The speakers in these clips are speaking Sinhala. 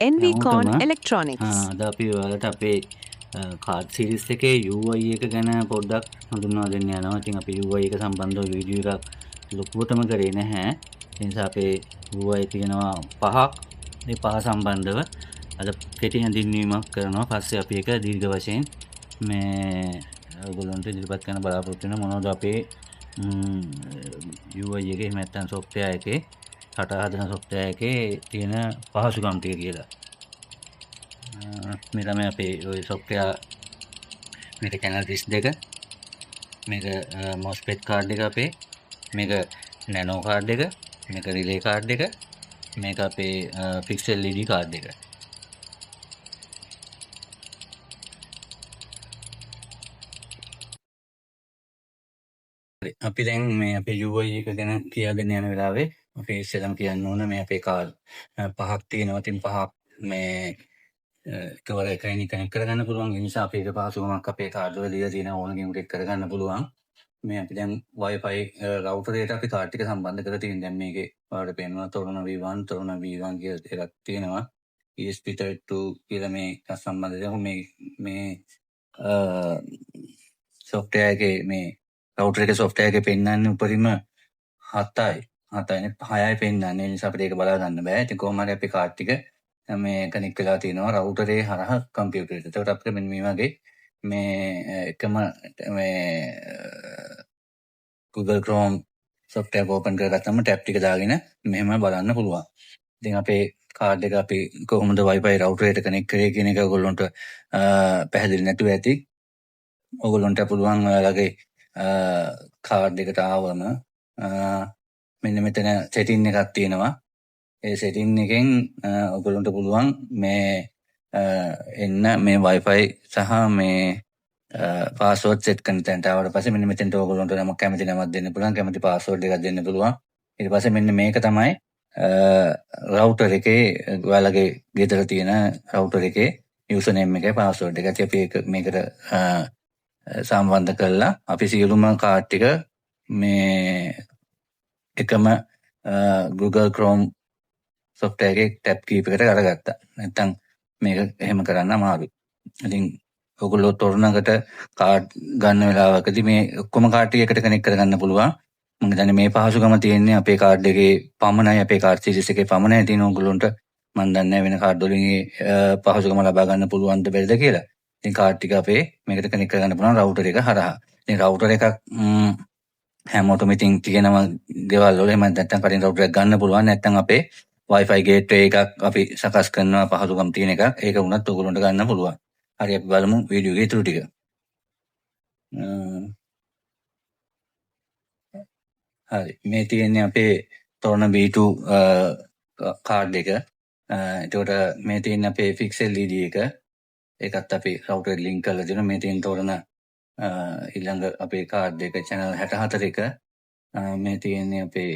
NVCon හැමෝටම Electronics. අද අපි ඔයාලට අපේ කාඩ් සීරීස් එකේ UI එක ගැන පොඩ්ඩක් හඳුන්වා දෙන්න යනවා. ඉතින් අපි UI එක සම්බන්ධව වීඩියෝ එකක් ලොකුවටම කරේ නැහැ. ඒ නිසා අපේ UI තියෙනවා 5ක්. මේ 5 සම්බන්ධව අද කෙටි හැඳින්වීමක් කරනවා. පස්සේ අපි ඒක දීර්ඝ වශයෙන් මේ ඔයගොල්ලන්ට ඉදිරිපත් කරන්න බලාපොරොත්තු වෙන මොනවද අපේ UI එකේ එහෙම නැත්නම් software එකේ රට හදන software එකේ තියෙන පහසුකම් ටික කියලා. මේ තමයි අපේ ওই software මේක channel 32 මේක MOSFET card එක අපේ මේක nano card එක මේක relay card එක මේක අපේ fixed LED card එක. අපි දැන් මේ අපේ UI එක ගැන කියාගෙන යන වෙලාවේ අපි ඉස්සෙල්ලාම කියන්න ඕන මේ අපේ කාඩ් පහක් තියෙනවා. ඉතින් පහක් මේ එකවර එකයින් කනෙක්ට් කරගන්න පුළුවන්. ඒ නිසා අපි ඒක පහසුකමක් අපේ කාඩ් වල දීලා තියෙන ඕන කෙනෙකුට එක් කරගන්න පුළුවන්. මේ අපි දැන් Wi-Fi router එකට අපි කාඩ් ටික සම්බන්ධ කරලා තියෙන. දැන් මේකේ ඔයාලට පේනවා තොරණ V1 තොරණ V1 කියලා එකක් තියෙනවා. ESP32 කියලා මේ සම්බන්ධ දෙයක් මේ software එකේ මේ router එකේ software එකේ පෙන්නන්නේ උපරිම 7යි 6යි පෙන්නන්නේ. ඒ නිසා අපිට ඒක බලා ගන්න බෑ. ඉතින් කොහොම හරි අපි කාඩ් ටික මේ කනෙක්ට් වෙලා තියෙනවා router එකේ හරහා කම්පියුටරේට. එතකොට අපිට මෙන්න මේ වගේ මේ එකම මේ Google Chrome software open කරගත්තම tab ටික දාගෙන මෙහෙම බලන්න පුළුවන්. ඉතින් අපේ කාඩ් එක අපි කොහොමද Wi-Fi router එකට කනෙක්ට් කරේ කියන එක ඔයගොල්ලන්ට පැහැදිලි නැතුව ඇති. ඔයගොල්ලන්ට පුළුවන් ඔයාලගේ කාඩ් එකට ආවම මෙන්න මෙතන setting එකක් තියෙනවා. ඒ setting එකෙන් ඔයගොල්ලන්ට පුළුවන් මේ එන්න මේ Wi-Fi සහ මේ password set කරන තැනට ආවට පස්සේ මෙන්න මෙතෙන්ට ඔයගොල්ලන්ට නමක් කැමති නමක් දෙන්න පුළුවන්. කැමති password එකක් දෙන්න පුළුවන්. ඊට පස්සේ මෙන්න මේක තමයි router එකේ ඔයාලගේ ගෙදර තියෙන router එකේ username එකයි password එකයි. අපි මේකට සම්බන්ධ කරලා අපි සියලුම කාඩ් ටික මේ එකම Google Chrome software එකේ tab කීප එකට අරගත්තා. නැත්තම් මේක එහෙම කරන්න අමාරුයි. ඉතින් ඔයගොල්ලෝ තොරණකට කාඩ් ගන්න වෙලාවකදී මේ ඔක්කොම කාඩ් ටික එකට කනෙක්ට් කරගන්න පුළුවන්. මම හිතන්නේ මේ පහසුකම තියෙන්නේ අපේ කාඩ් එකේ පමණයි. අපේ කාඩ් සීරීස් එකේ පමණයි තියෙන ඔයගොල්ලන්ට මම දන්නේ වෙන කාඩ් වලින් පහසුකම ලබා ගන්න පුළුවන්ද බැරිද කියලා. ඉතින් කාඩ් ටික අපේ මේකට කනෙක්ට් කරගන්න පුළුවන් router එක හරහා. ඉතින් router එකක් හැමෝටම ඉතින් තියෙනවා ගෙවල් වල. එහෙම නැත්නම් කටින් router එකක් ගන්න පුළුවන්. නැත්නම් අපේ Wi-Fi gateway එකක් අපි සකස් කරනවා පහසුකම් තියෙන එකක්. ඒක වුණත් ඔයගොල්ලන්ට ගන්න පුළුවන්. හරි අපි බලමු වීඩියෝ එකේ ඊටු ටික. හරි මේ තියෙන්නේ අපේ තොරණ B2 කාඩ් එක. එතකොට මේ තියෙන්නේ අපේ fixed LED එක. ඒකත් අපි router එකට link කරලා දෙනවා. මේ තියෙන තොරණ ඊළඟ අපේ කාඩ් එක channel 64 එක. මේ තියෙන්නේ අපේ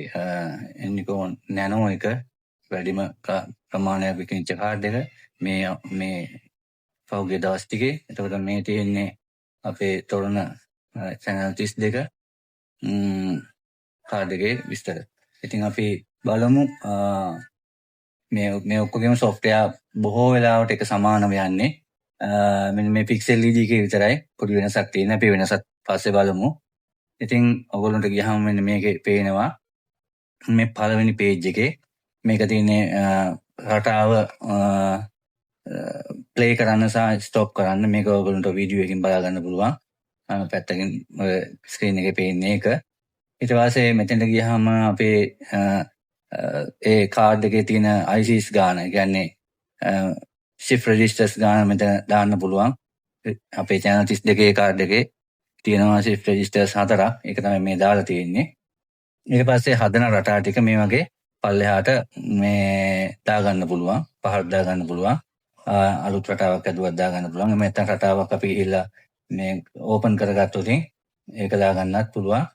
Enicon Nano එක වැඩිම ප්‍රමාණයක් විකිනිච්ච කාඩ් එක. මේ පහුගිය දවස් ටිකේ. එතකොට මේ තියෙන්නේ අපේ තොරණ channel 32 කාඩ් එකේ විස්තර. ඉතින් අපි බලමු මේ ඔක්කොගේම software බොහෝ වෙලාවට එක සමානව යන්නේ. මෙන්න මේ pixel LED එකේ විතරයි පොඩි වෙනසක් තියෙන. අපි වෙනසත් පස්සේ බලමු. ඉතින් ඔයගොල්ලන්ට ගියාම මෙන්න මේකේ පේනවා මේ පළවෙනි page එකේ මේක තියෙන්නේ රටාව play කරන්න සහ stop කරන්න. මේක ඔයගොල්ලන්ට වීඩියෝ එකකින් බලා ගන්න පුළුවන්. පැත්තකින් screen එකේ පේන්නේ ඒක. ඊට පස්සේ මෙතෙන්ට ගියාම අපේ ඒ කාඩ් එකේ තියෙන ICs ගාන, කියන්නේ shift registers ගාන මෙතන දාන්න පුළුවන්. අපේ channel 32 කාඩ් එකේ තියෙනවා shift registers 4ක්. ඒක තමයි මේ දාලා තියෙන්නේ. ඊට පස්සේ හදන රටා ටික මේ වගේ පල්ලෙහාට මේ දාගන්න පුළුවන්. පහළට දාගන්න පුළුවන්. අලුත් රටාවක් ඇදුවක් දාගන්න පුළුවන්. එහෙම නැත්නම් රටාවක් අපි ගිහිල්ලා මේ ඕපන් කරගත්තොත් ඒක දාගන්නත් පුළුවන්.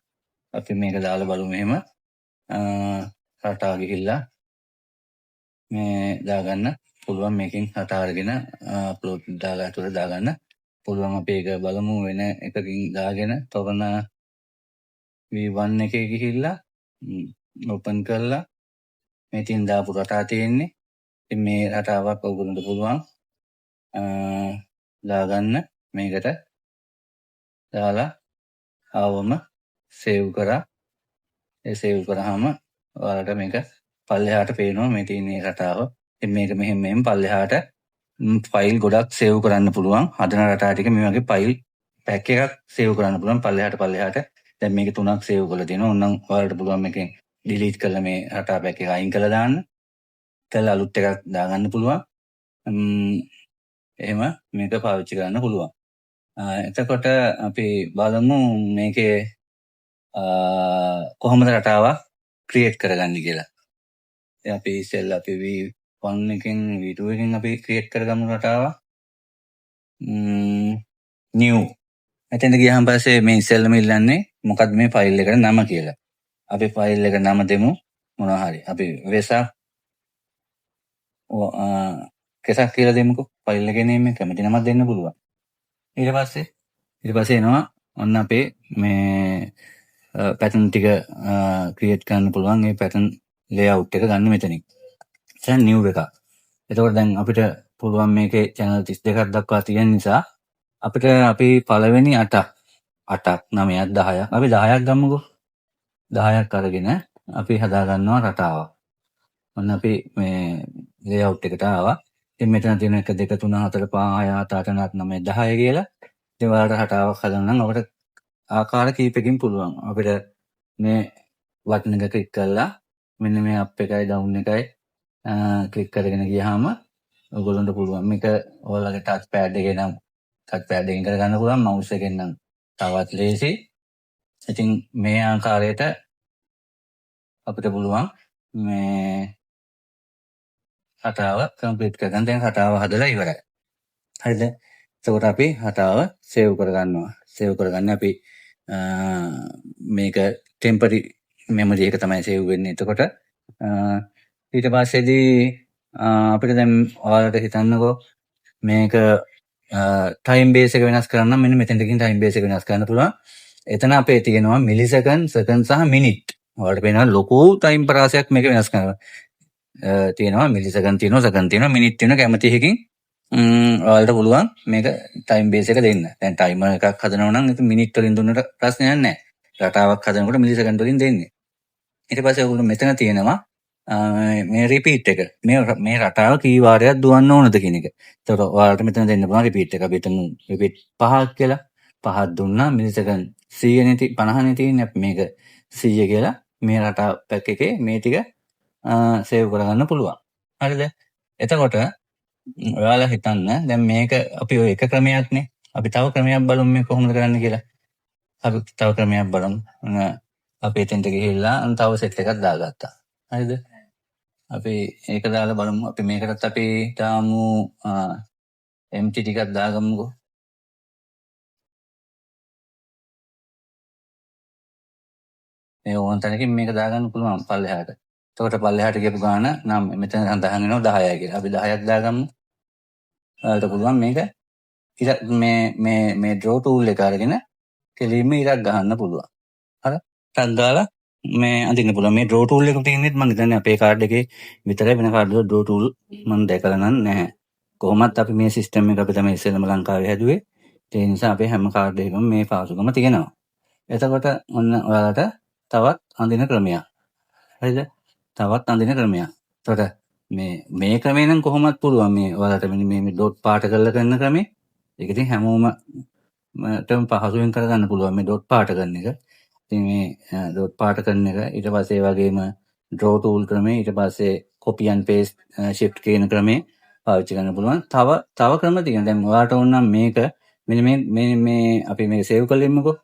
අපි මේක දාලා බලමු එහෙම. රටාව ගිහිල්ලා මේ දාගන්න පුළුවන්. මේකෙන් රටාව අරගෙන අප්ලෝඩ් දාලා අතට දාගන්න පුළුවන්. අපි ඒක බලමු වෙන එකකින් දාගෙන තොරණ V1 එකේ ගිහිල්ලා ඕපන් කරලා මේ තියෙන දාපු රටා තියෙන්නේ. ඉතින් මේ රටාවක් ඔයගොල්ලන්ට පුළුවන් දාගන්න මේකට දාලා ආවම සේව් කරා. ඒ සේව් කරාම ඔයාලට මේක පල්ලෙහාට පේනවා මේ තියෙන රටාව. ඉතින් මේක මෙහෙම පල්ලෙහාට ෆයිල් ගොඩක් සේව් කරන්න පුළුවන්. හදන රටා ටික මේ වගේ ෆයිල් පැක් එකක් සේව් කරන්න පුළුවන් පල්ලෙහාට. දැන් මේක 3ක් සේව් කරලා තියෙනවා. ඕනනම් ඔයාලට පුළුවන් මේකෙන් ඩිලීට් කරලා මේ රටා පැක් එක අයින් කරලා දාන්න. කරලා අලුත් එකක් දාගන්න පුළුවන්. එහෙම මේක පාවිච්චි කරන්න පුළුවන්. එතකොට අපි බලමු මේකේ කොහොමද රටාවක් ක්‍රියේට් කරගන්නේ කියලා. දැන් අපි ඉස්සෙල්ලා අපි V1 එකෙන් V2 එකෙන් අපි ක්‍රියේට් කරගමු රටාවක්. new. එතෙන්ද ගියාම පස්සේ මේ ඉස්සෙල්ලාම ඉල්ලන්නේ මොකක්ද මේ ෆයිල් එකට නම කියලා. අපි ෆයිල් එකට නම දෙමු මොනවා හරි. අපි වෙසක් කෙසක් කියලා දෙමුකෝ. ෆයිල් එකේ නේම් එක කැමති නමක් දෙන්න පුළුවන්. ඊට පස්සේ එනවා ඔන්න අපේ මේ පැටර්න් ටික ක්‍රියේට් කරන්න පුළුවන්. මේ පැටර්න් ලේඅවුට් එක ගන්න මෙතනින්. දැන් නිව් එකක්. එතකොට දැන් අපිට පුළුවන් මේකේ channel 32ක් දක්වා තියෙන නිසා අපිට අපි පළවෙනි 8ක් 9ක් 10ක් අපි 10ක් ගමුකෝ. 10ක් අරගෙන අපි හදා ගන්නවා රටාවක්. ඔන්න අපි මේ ලේඅවුට් එකට ආවා. ඉතින් මෙතන තියෙන 1 2 3 4 5 6 7 8 9 10 කියලා. ඉතින් ඔයාලට රටාවක් හදන්න නම් අපිට ආකාර කීපකින් පුළුවන්. අපිට මේ බටන් එක ක්ලික් කරලා මෙන්න මේ අප් එකයි ඩවුන් එකයි ක්ලික් කරගෙන ගියාම ඔයගොල්ලන්ට පුළුවන් මේක ඔයාලගේ ටච් පෑඩ් එකේ නම් ටච් පෑඩ් එකෙන් කරගන්න පුළුවන්. මවුස් එකෙන් නම් තවත් ලේසි. ඉතින් මේ ආකාරයට අපිට පුළුවන් මේ රටාව කම්ප්ලීට් කරගන්න. දැන් රටාව හදලා ඉවරයි. හරිද? එතකොට අපි රටාව සේව් කරගන්නවා. සේව් කරගන්න අපි මේක ටෙම්පරරි මෙමරි එක තමයි සේව් වෙන්නේ. එතකොට ඊට පස්සේදී අපිට දැන් ඔයාලට හිතන්නකෝ මේක ටයිම් බේස් එක වෙනස් කරන්න මෙන්න මෙතනකින් ටයිම් බේස් එක වෙනස් කරන්න පුළුවන්. එතන අපේ තියෙනවා මිලිසෙකන්ඩ්, සෙකන්ඩ් සහ මිනිට්. ඔයාලට පේනවා ලොකු ටයිම් පරාසයක් මේක වෙනස් කරනවා. තියෙනවා මිලිසෙකන්ඩ් තියෙනවා, සෙකන්ඩ් තියෙනවා, මිනිට් තියෙනවා. කැමති එකකින් ඔයාලට පුළුවන් මේක ටයිම් බේස් එක දෙන්න. දැන් ටයිමර් එකක් හදනවා නම් ඉතින් මිනිත් වලින් දුන්නට ප්‍රශ්නයක් නැහැ. රටාවක් හදනකොට මිලිසෙකන්ඩ් වලින් දෙන්නේ. ඊට පස්සේ ඔයගොල්ලෝ මෙතන තියෙනවා මේ රිපීට් එක. මේ රටාව කී වාරයක් දුවන්න ඕනද කියන එක. ඒතකොට ඔයාලට මෙතන දෙන්න පුළුවන් රිපීට් එක. අපි හිතමු රිපීට් 5ක් කියලා. 5ක් දුන්නා මිලිසෙකන්ඩ් 100 නේ 50නේ තියෙන්නේ. අපි මේක 100 කියලා මේ රටා පැක් එකේ මේ ටික සේව් කරගන්න පුළුවන්. හරිද? එතකොට ඔයාලා හිතන්න දැන් මේක අපි ඔය එක ක්‍රමයක්නේ. අපි තව ක්‍රමයක් බලමු මේ කොහොමද කරන්න කියලා. අපි තව ක්‍රමයක් බලමු. අපි එතෙන්ට ගිහිල්ලා තව සෙට් එකක් දාගත්තා. හරිද? අපි ඒක දාලා බලමු. අපි මේකටත් අපි දාමු empty ටිකක් දාගමුකෝ. මේ ඕන තැනකින් මේක දාගන්න පුළුවන් පල්ලෙහාට. එතකොට පල්ලෙහාට ගියපු ගාන නම් මෙතන සඳහන් වෙනවා 10යි කියලා. අපි 10ක් දාගමු. ඔයාලට පුළුවන් මේක මේ draw tool එක අරගෙන කෙලින්ම ඉරක් ගහන්න පුළුවන්. හරි? ටක් ගාලා මේ අඳින්න පුළුවන්. මේ draw tool එක තියෙන්නේ මම හිතන්නේ අපේ කාඩ් එකේ විතරයි. වෙන කාඩ් වල draw tool මම දැකලා නැහැ. කොහොමත් අපි මේ සිස්ටම් එක අපි තමයි ඉස්සෙල්ලාම ලංකාවේ හැදුවේ. ඒ නිසා අපේ හැම කාඩ් එකකම මේ පාසුකම තියෙනවා. එතකොට ඔන්න ඔයාලට තවත් අඳින ක්‍රමයක්. හරිද? තවත් අඳින ක්‍රමයක්. එතකොට මේ ක්‍රමේ නම් කොහොමත් පුළුවන් මේ ඔයාලට මේ ඩොට් පාට කරලා කරන ක්‍රමේ. ඒක ඉතින් හැමෝම ටම් පහසුවෙන් කරගන්න පුළුවන් මේ ඩොට් පාට කරන එක. ඉතින් මේ ඩොට් පාට කරන එක ඊට පස්සේ ඒ වගේම draw tool ක්‍රමේ ඊට පස්සේ copy and paste shift කියන ක්‍රමේ පාවිච්චි කරන්න පුළුවන්. තව ක්‍රම තියෙනවා. දැන් ඔයාලට ඕන නම් මේක මෙන්න මේ අපි මේක සේව් කරලෙමුකෝ.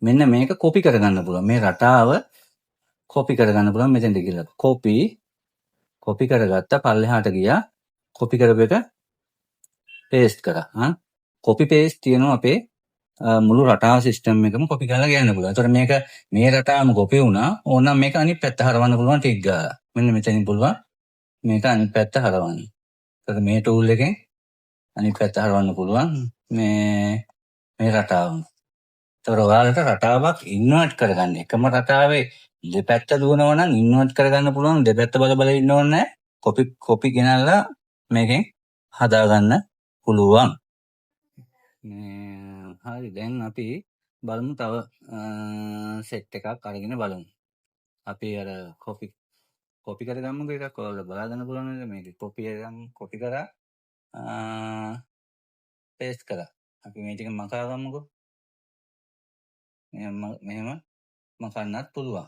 මෙන්න මේක copy කරගන්න පුළුවන්. මේ රටාව copy කරගන්න පුළුවන් මෙතෙන්ට ගිහලා. copy කරගත්ත පල්ලෙහාට ගියා. copy කරපු එක paste කරා. copy paste තියෙනවා අපේ මුළු රටාව සිස්ටම් එකම copy කරලා ගන්න පුළුවන්. ඒතර මේක මේ රටාවම copy වුණා. ඕනනම් මේක අනිත් පැත්ත හරවන්න පුළුවන් ටික ගාලා. මෙන්න මෙතනින් පුළුවන් මේක අනිත් පැත්ත හරවන්න. ඒතර මේ tool එකෙන් අනිත් පැත්ත හරවන්න පුළුවන් මේ රටාවම. ඒතකොට ඔයාලට රටාවක් ඉන්වර්ට් කරගන්න. එකම රටාවේ දෙපැත්ත දුවනවා නම් ඉන්වර්ට් කරගන්න පුළුවන්. දෙපැත්ත බල බල ඉන්න ඕනේ නැහැ. කොපි ගෙනල්ලා මේකෙන් හදාගන්න පුළුවන්. හරි දැන් අපි බලමු තව සෙට් එකක් අරගෙන බලමු. අපි අර කොපි කරගමුකෝ එකක්. ඔයාලට බලා ගන්න පුළුවන් නේද මේක කොපි කරා පේස්ට් කරා. අපි මේ ටික මකා ගමුකෝ. මෙහෙම මකන්නත් පුළුවන්.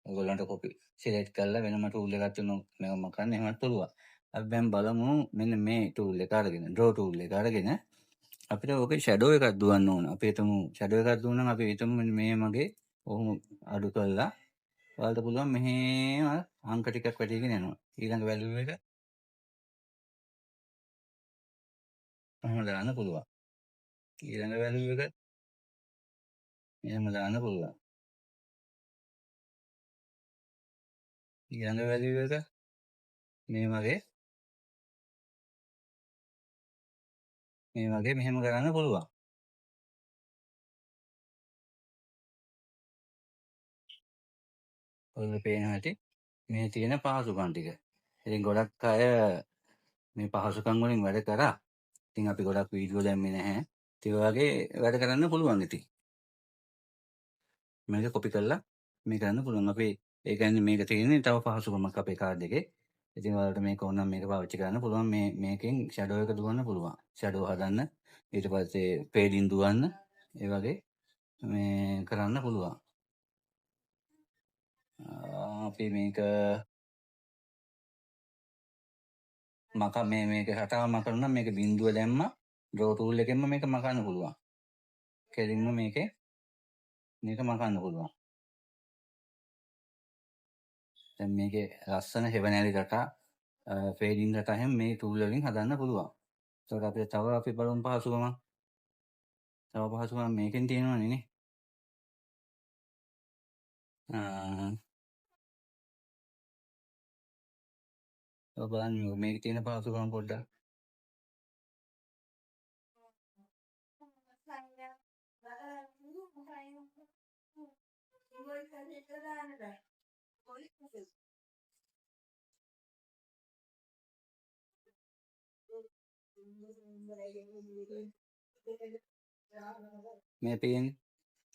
ඔයගොල්ලන්ට කොපි සිලෙක්ට් කරලා වෙනම ටූල් එකක් තුනක් මේක මකන්න එහෙමත් පුළුවන්. අපි දැන් බලමු මෙන්න මේ ටූල් එක අරගෙන ඩ්‍රෝ ටූල් එක අරගෙන අපිට ඕකේ ෂැඩෝ එකක් දුවන්න ඕන. අපි හිතමු ෂැඩෝ එකක් දුවනම් අපි හිතමු මේ මගේ ඔහොම අඩු කරලා ඔයාලට පුළුවන් මෙහෙම අංක ටිකක් වැඩිගෙන යනවා. ඊළඟ වැලියු එක එහෙම දාන්න පුළුවන්. ඊළඟ වැලියු එක එහෙම දාන්න පුළුවන්. ඊළඟ වැලියු එක මේ වගේ මෙහෙම කරන්න පුළුවන්. ඔයාලට පේන හැටි මේ තියෙන පහසුකම් ටික. ඉතින් ගොඩක් අය මේ පහසුකම් වලින් වැඩ කරා. ඉතින් අපි ගොඩක් වීඩියෝ දැම්මේ නැහැ. ඒ වගේ වැඩ කරන්න පුළුවන් ඉතින්. මේක කොපි කරලා මේ කරන්න පුළුවන්. අපි ඒ කියන්නේ මේක තියෙන්නේ තව පහසුකමක් අපේ කාඩ් එකේ. ඉතින් ඔයාලට මේක ඕන නම් මේක පාවිච්චි කරන්න පුළුවන්. මේකෙන් ෂැඩෝ එක දුවන්න පුළුවන්. ෂැඩෝ හදන්න ඊට පස්සේ ෆේඩින් දුවන්න ඒ වගේ මේ කරන්න පුළුවන්. අපි මේක මේක රටාව මකන්න නම් මේක බිඳුව දැම්මා ඩ්‍රෝ ටූල් එකෙන්ම මේක මකන්න පුළුවන්. කෙලින්ම මේක මකන්න පුළුවන්. දැන් මේකේ ලස්සන හෙවණැලි රටා ෆේඩින් රටා හැම මේ ටූල් වලින් හදන්න පුළුවන්. ඒකට අපිට තව අපි බලමු පහසුකමක්. තව පහසුකමක් මේකෙන් තියෙනවනේ නේ. ඔය බලන්න මේකේ තියෙන පහසුකම් පොඩ්ඩක්. මේ පේන්නේ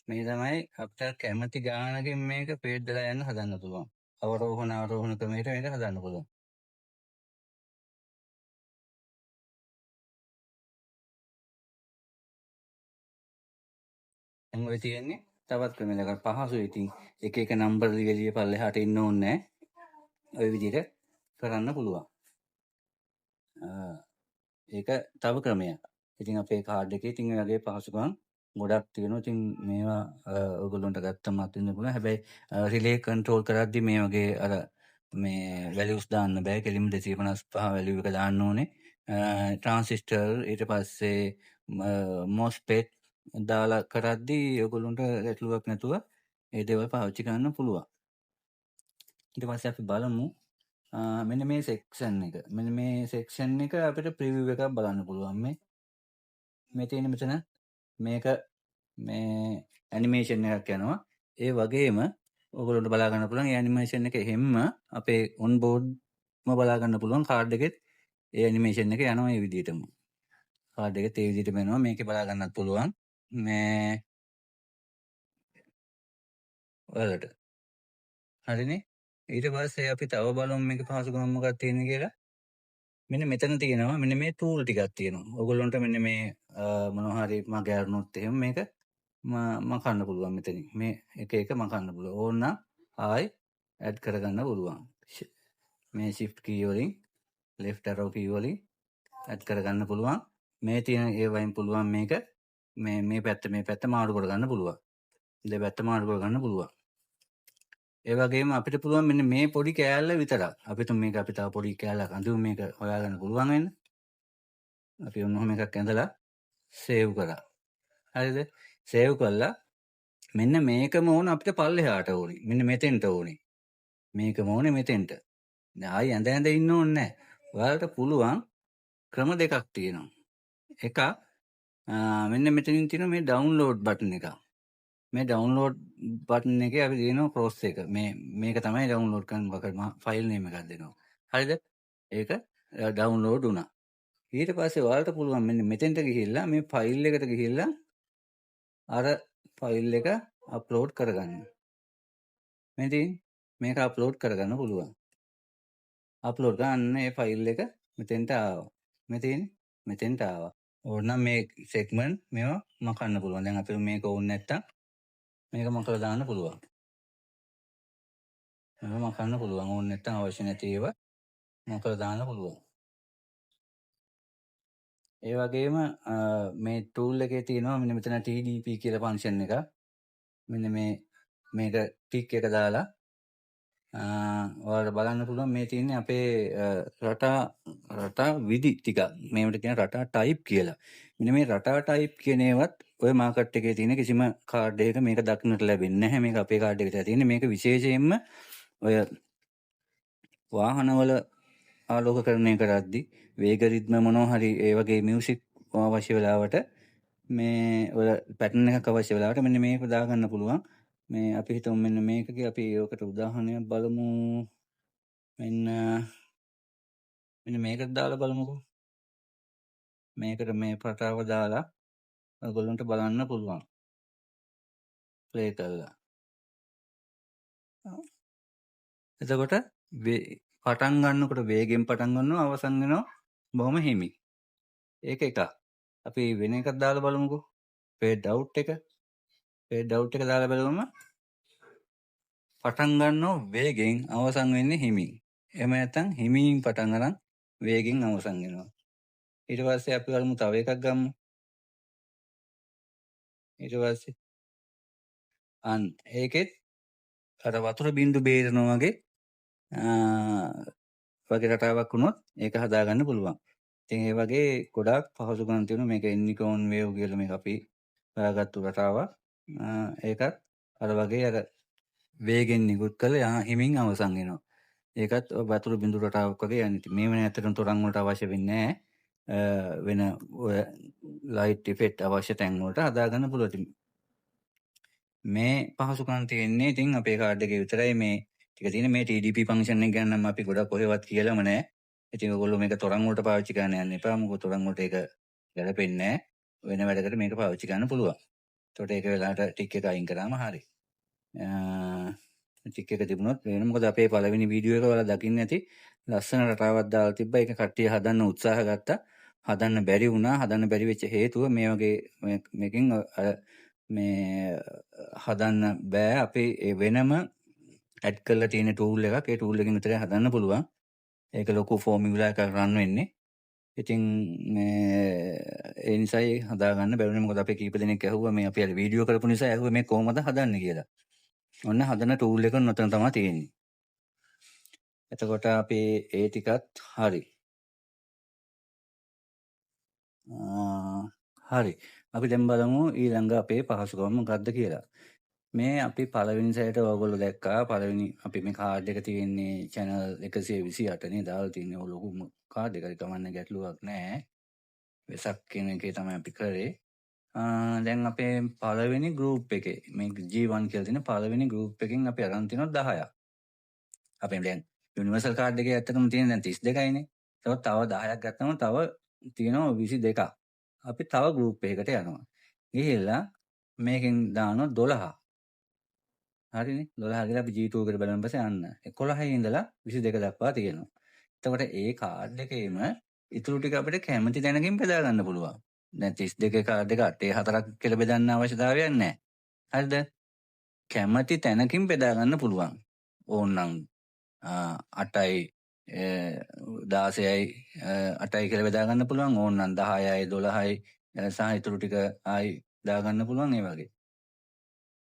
මේ තමයි අපිට කැමති ගානකින් මේක ෆේඩ් වෙලා යන්න හදන්න පුළුවන්. අවරෝහණ ක්‍රමයට මේක හදන්න පුළුවන්. දැන් ඔය තියෙන්නේ තවත් ක්‍රමයකට පහසුයි. ඉතින් එක නම්බර් ලියලිය පල්ලෙහාට ඉන්න ඕනේ නැහැ. ඔය විදිහට කරන්න පුළුවන්. ඒක තව ක්‍රමයක්. ඉතින් අපේ කාඩ් එකේ ඉතින් ඔය වගේ පහසුකම් ගොඩක් තියෙනවා. ඉතින් මේවා ඔයගොල්ලන්ට ගත්තම අත්විඳින්න පුළුවන්. හැබැයි රිලේ කන්ට්‍රෝල් කරද්දි මේ වගේ අර මේ වැලියුස් දාන්න බෑ. කෙලින්ම 255 වැලියු එක දාන්න ඕනේ. ට්‍රාන්සිස්ටර් ඊට පස්සේ මොස්පෙට් දාලා කරද්දි ඔයගොල්ලන්ට ගැටලුවක් නැතුව ඒ දේවල් පාවිච්චි කරන්න පුළුවන්. ඊට පස්සේ අපි බලමු මෙන්න මේ සෙක්ෂන් එක. මෙන්න මේ සෙක්ෂන් එක අපිට ප්‍රිවිව් එකක් බලන්න පුළුවන්. මේ තියෙන මෙතන මේක මේ ඇනිමේෂන් එකක් යනවා. ඒ වගේම ඔයගොල්ලන්ට බලා ගන්න පුළුවන්. ඒ ඇනිමේෂන් එක හැම අපේ ඔන් බෝඩ්ම බලා ගන්න පුළුවන්. කාඩ් එකෙත් ඒ ඇනිමේෂන් එක යනවා මේ විදිහටම. කාඩ් එකෙත් ඒ විදිහටම යනවා. මේකේ බලා ගන්නත් පුළුවන්. මේ ඔයාලට. හරිනේ. ඊට පස්සේ අපි තව බලමු මේක පහසුකම් මොකක්ද තියෙන්නේ කියලා. මෙන්න මෙතන තියෙනවා මෙන්න මේ ටූල් ටිකක් තියෙනවා. ඔයගොල්ලන්ට මෙන්න මේ මොනවා හරි මගේ අරනොත් එහෙම මේක මකන්න පුළුවන් මෙතනින්. මේ එක මකන්න පුළුවන්. ඕනනම් ආයි ඇඩ් කරගන්න පුළුවන්. මේ shift key වලින් left arrow key වලින් ඇඩ් කරගන්න පුළුවන්. මේ තියෙන ඒ වයින් පුළුවන් මේක මේ පැත්ත මාරු කරගන්න පුළුවන්. දෙපැත්ත මාරු කරගන්න පුළුවන්. ඒ වගේම අපිට පුළුවන් මෙන්න මේ පොඩි කෑල්ල විතරක්. අපිට මේක අපි තව පොඩි කෑල්ලක් අඳුම මේක හොයාගන්න පුළුවන් වෙන. අපි ඔන්නෝම එකක් ඇඳලා සේව් කරා. හරිද? සේව් කළා මෙන්න මේකම ඕන අපිට පල්ලෙහාට ඕනේ. මෙන්න මෙතෙන්ට ඕනේ. මේකම ඕනේ මෙතෙන්ට. දැන් ආයි ඇඳ ඉන්න ඕනේ නැහැ. ඔයාලට පුළුවන් ක්‍රම දෙකක් තියෙනවා. එකක් මෙන්න මෙතනින් තියෙන මේ ඩවුන්ලෝඩ් බටන් එක. මේ ඩවුන්ලෝඩ් බටන් එකේ අපි දෙනවා ක්‍රොස් එක. මේක තමයි ඩවුන්ලෝඩ් කරන ෆයිල් නේම් එකක් දෙනවා. හරිද? ඒක ඩවුන්ලෝඩ් වුණා. ඊට පස්සේ ඔයාලට පුළුවන් මෙන්න මෙතෙන්ට ගිහිල්ලා මේ ෆයිල් එකට ගිහිල්ලා අර ෆයිල් එක අප්ලෝඩ් කරගන්න. මෙතින් මේක අප්ලෝඩ් කරගන්න පුළුවන්. අප්ලෝඩ් ගන්න මේ ෆයිල් එක මෙතෙන්ට ආවා. මෙතෙන්ට ආවා. ඕනනම් මේ සෙග්මන්ට් මේවා මකන්න පුළුවන්. දැන් අපිට මේක ඕනේ නැත්තම් මේක මකලා දාන්න පුළුවන්. මේක මකන්න පුළුවන්. ඕනේ නැත්තම් අවශ්‍ය නැති ඒවා මකලා දාන්න පුළුවන්. ඒ වගේම මේ ටූල් එකේ තියෙනවා මෙන්න මෙතන TDP කියලා ෆන්ක්ෂන් එක. මෙන්න මේක ටික් එක දාලා ඔයාලට බලන්න පුළුවන් මේ තියෙන්නේ අපේ රටා විදි ටික. මේවට කියන රටා ටයිප් කියලා. මෙන්න මේ රටා ටයිප් කියන ඒවත් ඔය මාකට් එකේ තියෙන කිසිම කාඩ් එකක මේක දක්නට වෙන්නේ නැහැ. මේක අපේ කාඩ් එකට තියෙන්නේ. මේක විශේෂයෙන්ම ඔය වාහනවල ආලෝකකරණය කරද්දී වේග රිද්ම මොනවා හරි ඒ වගේ මියුසික් අවශ්‍ය වෙලාවට මේ ඔය පැටර්න් එකක් අවශ්‍ය වෙලාවට මෙන්න මේක දාගන්න පුළුවන්. මේ අපි හිතමු මෙන්න මේකගේ අපි ඒකට උදාහරණයක් බලමු. මෙන්න මේකට දාලා බලමුකෝ. මේකට මේ රටාව දාලා ඔයගොල්ලන්ට බලන්න පුළුවන්. ප්ලේ කරලා. එතකොට පටන් ගන්නකොට වේගෙන් පටන් ගන්නවා අවසන් වෙනවා බොහොම හිමි. ඒක එකක්. අපි වෙන එකක් දාලා බලමුකෝ. ෆේඩ් අවුට් එක. ෆේඩ් අවුට් එක දාලා බලමු. පටන් ගන්නවා වේගෙන් අවසන් වෙන්නේ හිමින්. එහෙම නැත්නම් හිමින් පටන් ගන්න වේගෙන් අවසන් වෙනවා. ඊට පස්සේ අපි බලමු තව එකක් ගමු. ඊට පස්සේ ඒකෙත් අර වතුර බින්දු බේරනවා වගේ රටාවක් වුණොත් ඒක හදාගන්න පුළුවන්. ඉතින් ඒ වගේ ගොඩාක් පහසුකම් තියෙනවා. මේක එන්නිකෝන් වේව් කියලා මේක අපි හොයාගත්තු රටාවක්. ඒකත් අර වගේ අර වේගෙන් නිකුත් කරලා හිමින් අවසන් වෙනවා. ඒකත් වතුර බින්දු රටාවක් වගේ යන්නේ. ඉතින් මේව ඇත්තටම තරංග වලට අවශ්‍ය වෙන්නේ නැහැ. වෙන ඔය ලයිට් ඉෆෙක්ට් අවශ්‍ය තැන් වලට හදාගන්න පුළුවන්. මේ පහසුකම් තියෙන්නේ ඉතින් අපේ කාඩ් එකේ විතරයි මේ ටික තියෙන මේ TDP ෆන්ක්ෂන් එක ගැන නම් අපි ගොඩක් කොහෙවත් කියලාම නැහැ. ඉතින් ඔයගොල්ලෝ මේක තරංග වලට පාවිච්චි කරන්න යන්න එපා. මොකද තරංග වලට ඒක ගැලපෙන්නේ නැහැ. වෙන වැඩකට මේක පාවිච්චි කරන්න පුළුවන්. ඒකට ඒක වෙලාවට ටික් එක අයින් කරාම හරි. ටික් එක තිබුණොත් වෙන මොකද අපේ පළවෙනි වීඩියෝ එක ඔයාලා දකින්න ඇති ලස්සන රටාවක් දාලා තිබ්බා. ඒක කට්ටිය හදන්න උත්සාහ ගත්තා. හදන්න බැරි වුණා. හදන්න බැරි වෙච්ච හේතුව මේ වගේ මේකෙන් මේ හදන්න බෑ. අපි වෙනම ඇඩ් කරලා තියෙන ටූල් එකක්. ඒ ටූල් එකෙන් විතරයි හදන්න පුළුවන්. ඒක ලොකු ෆෝමියුලා එකක් රන් වෙන්නේ. ඉතින් ඒ නිසායි හදාගන්න බැරුනේ. මොකද අපි කීප දෙනෙක් ඇහුවා මේ අපි අර වීඩියෝ කරපු නිසා ඇහුවා මේ කොහොමද හදන්නේ කියලා. ඔන්න හදන ටූල් එක නොතන තමයි තියෙන්නේ. එතකොට අපි ඒ ටිකත් හරි. හරි. අපි දැන් බලමු ඊළඟ අපේ පහසුකම මොකක්ද කියලා. මේ අපි පළවෙනි සැරේට ඔයගොල්ලෝ දැක්කා පළවෙනි අපි මේ කාඩ් එක තියෙන්නේ channel 128 නේ දාලා තියෙන්නේ. ඔය ලොකු කාඩ් එකක් කමන්න ගැටලුවක් නැහැ. වෙසක් කියන එකේ තමයි අපි කරේ. දැන් අපේ පළවෙනි ගෲප් එකේ මේ G1 කියලා තියෙන පළවෙනි ගෲප් එකෙන් අපි අරන් තිනවා 10ක්. අපේ දැන් යුනිවර්සල් කාඩ් එකේ ඇත්තටම තියෙන දැන් 32යිනේ. ඒකත් තව 10ක් ගත්තම තව තියෙනවා 22ක්. අපි තව ගෲප් එකකට යනවා. ගිහිල්ලා මේකෙන් දානවා 12. හරිනේ 12 ගිහලා අපි G2 එකට බලන පස්සේ අන්න 11 ඉඳලා 22 දක්වා තියෙනවා. එතකොට ඒ කාඩ් එකේම ඉතුරු ටික අපිට කැමති තැනකින් බෙදා ගන්න පුළුවන්. දැන් 32 කාඩ් එක 8 4ක් කියලා බෙදන්න අවශ්‍යතාවයක් නැහැ. හරිද? කැමති තැනකින් බෙදා ගන්න පුළුවන්. ඕනනම් 8යි 16යි 8යි කියලා බෙදා ගන්න පුළුවන්. ඕනනම් 10යි 12යි සහ ඉතුරු ටික ආයි දා ගන්න පුළුවන් ඒ වගේ.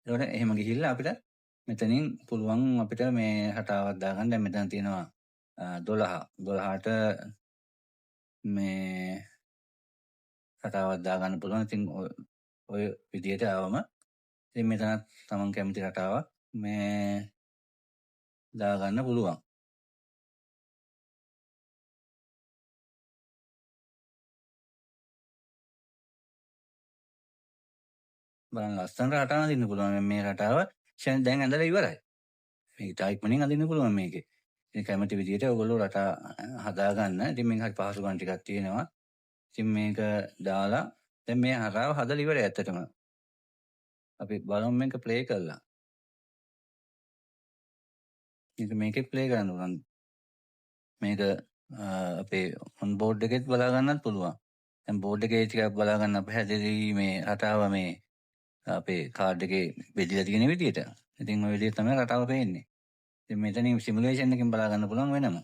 ඒකට එහෙම ගිහිල්ලා අපිට මෙතනින් පුළුවන් අපිට මේ රටාවක් දාගන්න. දැන් මෙතන තියෙනවා 12. 12ට මේ රටාවක් දාගන්න පුළුවන්. ඉතින් ඔය විදිහට ආවම ඉතින් මෙතන තමන් කැමති රටාවක් මේ දාගන්න පුළුවන්. බලන්න ලස්සනට රටා අඳින්න පුළුවන්. මේ රටාව දැන් ඇඳලා ඉවරයි. මේක ඉතා ඉක්මනින් අඳින්න පුළුවන් මේකේ. ඉතින් කැමති විදිහට ඔයගොල්ලෝ රටා හදාගන්න. ඉතින් මේක හරි පහසුකම් ටිකක් තියෙනවා. ඉතින් මේක දාලා දැන් මේ රටාව හදලා ඉවරයි ඇත්තටම. අපි බලමු මේක ප්ලේ කරලා. මේකේ ප්ලේ කරන්න පුළුවන්. මේක අපේ ඔන් බෝඩ් එකෙත් බලා ගන්නත් පුළුවන්. දැන් බෝඩ් එකේ ටිකක් බලා ගන්න පැහැදිලි මේ රටාව මේ අපේ කාඩ් එකේ බෙදලා තියෙන විදිහට. ඉතින් ඔය විදිහට තමයි රටාව පේන්නේ. ඉතින් මෙතනින් සිමුලේෂන් එකකින් බලා ගන්න පුළුවන් වෙනම.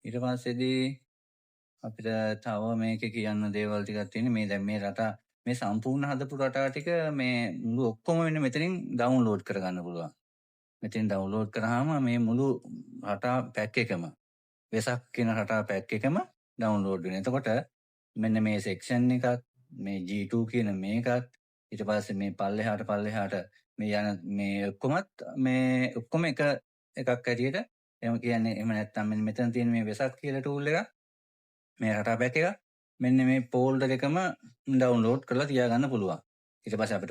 ඊට පස්සේදී අපිට තව මේකේ කියන්න දේවල් ටිකක් තියෙනවා. මේ දැන් මේ රටා මේ සම්පූර්ණ හදපු රටා ටික මේ මුළු ඔක්කොම වෙන මෙතනින් ඩවුන්ලෝඩ් කරගන්න පුළුවන්. මෙතෙන් ඩවුන්ලෝඩ් කරාම මේ මුළු රටා පැක් එකම වෙසක් කියන රටා පැක් එකම ඩවුන්ලෝඩ් වෙනවා. එතකොට මෙන්න මේ සෙක්ෂන් එකත් මේ G2 කියන මේකත් ඊට පස්සේ මේ පල්ලෙහාට මේ යන මේ ඔක්කොම එකක් ඇටියට එහෙම කියන්නේ. එහෙම නැත්නම් මෙතන තියෙන මේ වෙසක් කියලා ටූල් එක මේ රටා පැක් එක මෙන්න මේ ෆෝල්ඩර් එකම ඩවුන්ලෝඩ් කරලා තියාගන්න පුළුවන්. ඊට පස්සේ අපිට